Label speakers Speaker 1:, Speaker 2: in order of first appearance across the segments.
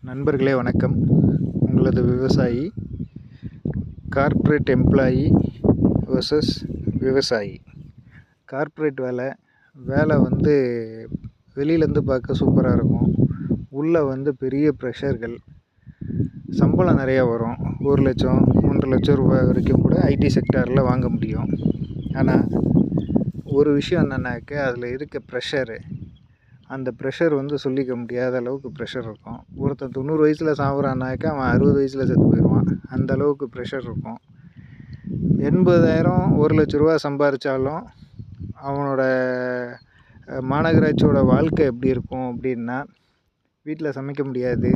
Speaker 1: நண்பர்களே வணக்கம். உங்களது விவசாயி. கார்ப்பரேட் எம்ப்ளாயி வெர்சஸ் விவசாயி. கார்ப்பரேட் வேலை வந்து வெளியிலேருந்து பார்க்க சூப்பராக இருக்கும். உள்ளே பெரிய ப்ரெஷர்கள், சம்பளம் நிறையா வரும். 1 லட்சம் 1.5 லட்சம் ரூபாய் வரைக்கும் கூட ஐடி செக்டாரில் வாங்க முடியும். ஆனால் ஒரு விஷயம் என்னன்னாக்க, அதில் இருக்க ப்ரெஷரு, அந்த ப்ரெஷர் சொல்லிக்க முடியாத அளவுக்கு ப்ரெஷர் இருக்கும். ஒருத்தன் 90 வயசில் சாப்பிட்றான்னாக்கா அவன் 60 வயசில் செத்து போயிடுவான். அந்த அளவுக்கு ப்ரெஷர் இருக்கும். 80,000 1 லட்ச ரூபா சம்பாதிச்சாலும் அவனோட மாநகராட்சியோட வாழ்க்கை எப்படி இருக்கும் அப்படின்னா, வீட்டில் சமைக்க முடியாது.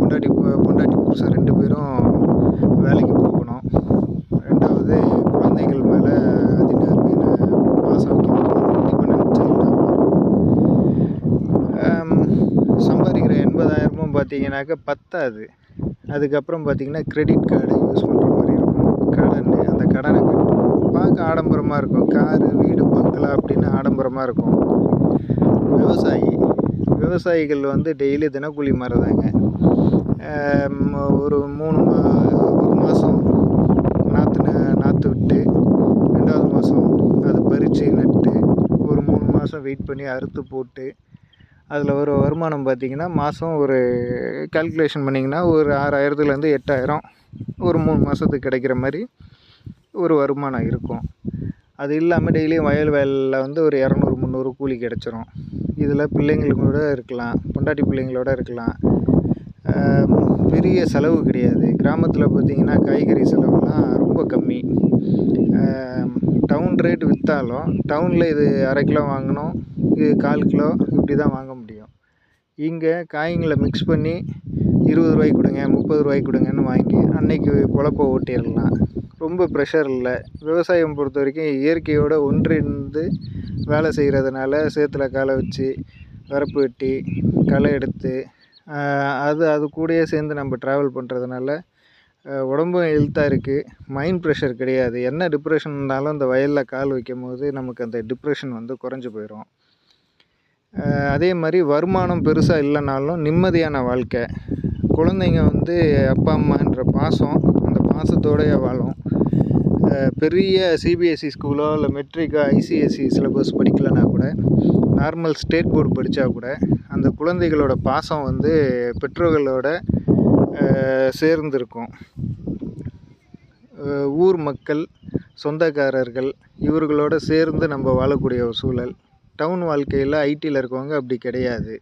Speaker 1: பொண்டாட்டி புருஷன் 2 பேரும் வேலைக்கு போகணும். 2வது குழந்தைகள் மேலே அதிக பாசம் வைக்க முடியாது. டிபெண்டன்ட் சைல்டாக சம்பாதிக்கிற 80,000 பார்த்தீங்கன்னாக்கா பத்தாது. அதுக்கப்புறம் பார்த்தீங்கன்னா கிரெடிட் கார்டு யூஸ் பண்ணுற மாதிரி இருக்கும். அந்த கடனை பார்க்க ஆடம்பரமாக இருக்கும். காரு, வீடு, பங்களா அப்படின்னு ஆடம்பரமாக இருக்கும். விவசாயிகள் டெய்லி தினக்கூலி மாதிரி தாங்க. ஒரு 1 மாதம் நாற்று விட்டு 2வது மாதம் அதை பறித்து நட்டு ஒரு 3 மாதம் வெயிட் பண்ணி அறுத்து போட்டு அதில் ஒரு வருமானம் பார்த்திங்கன்னா மாதம் ஒரு கால்குலேஷன் பண்ணிங்கன்னா ஒரு 6,000லேருந்து 8,000 ஒரு 3 மாதத்துக்கு கிடைக்கிற மாதிரி ஒரு வருமானம் இருக்கும். அது இல்லாமல் டெய்லியும் வயல் வேலையில் ஒரு 200-300 கூலி கிடச்சிரும். இதில் பிள்ளைங்களோட இருக்கலாம், பொண்டாட்டி பிள்ளைங்களோட இருக்கலாம். பெரிய செலவு கிடையாது. கிராமத்தில் பார்த்திங்கன்னா காய்கறி செலவுலாம் ரொம்ப கம்மி. டவுன் ரேட் விற்றாலும் டவுனில் இது 1/2 கிலோ வாங்கணும், இது 1/4 கிலோ இப்படி தான் வாங்க முடியும். இங்கே காய்களை மிக்ஸ் பண்ணி 20 ரூபாய்க்கு கொடுங்க, 30 ரூபாய்க்கு கொடுங்கன்னு வாங்கி அன்னைக்கு பொழப்ப ஓட்டிடலாம். ரொம்ப ப்ரெஷர் இல்லை. விவசாயம் பொறுத்த வரைக்கும் இயற்கையோடு ஒன்றிணைந்து வேலை செய்கிறதுனால சேத்துல காலை வச்சு வரப்பு வெட்டி களை எடுத்து அது கூடயே சேர்ந்து நம்ம ட்ராவல் பண்ணுறதுனால உடம்பும் ஹெல்த்தாக இருக்குது. மைண்ட் ப்ரெஷர் கிடையாது. என்ன டிப்ரெஷன் இருந்தாலும் அந்த வயலில் கால் வைக்கும் போது நமக்கு அந்த டிப்ரெஷன் குறைஞ்சி போயிடும். அதே மாதிரி வருமானம் பெருசாக இல்லைனாலும் நிம்மதியான வாழ்க்கை. குழந்தைங்க அப்பா அம்மான்ற பாசம், அந்த பாசத்தோடையே வாழும். பெரிய சிபிஎஸ்சி ஸ்கூலோ இல்லை மெட்ரிக்கோ ஐசிஎஸ்சி சிலபஸ் படிக்கலைன்னா கூட நார்மல் ஸ்டேட் போர்டு படித்தா கூட அந்த குழந்தைகளோட பாசம் பெற்றோர்களோட சேர்ந்துருக்கும். ஊர் மக்கள், சொந்தக்காரர்கள் இவர்களோடு சேர்ந்து நம்ம வாழக்கூடிய ஒரு சூழல். டவுன் வாழ்க்கையில் ஐடியில் இருக்கவங்க அப்படி கிடையாது.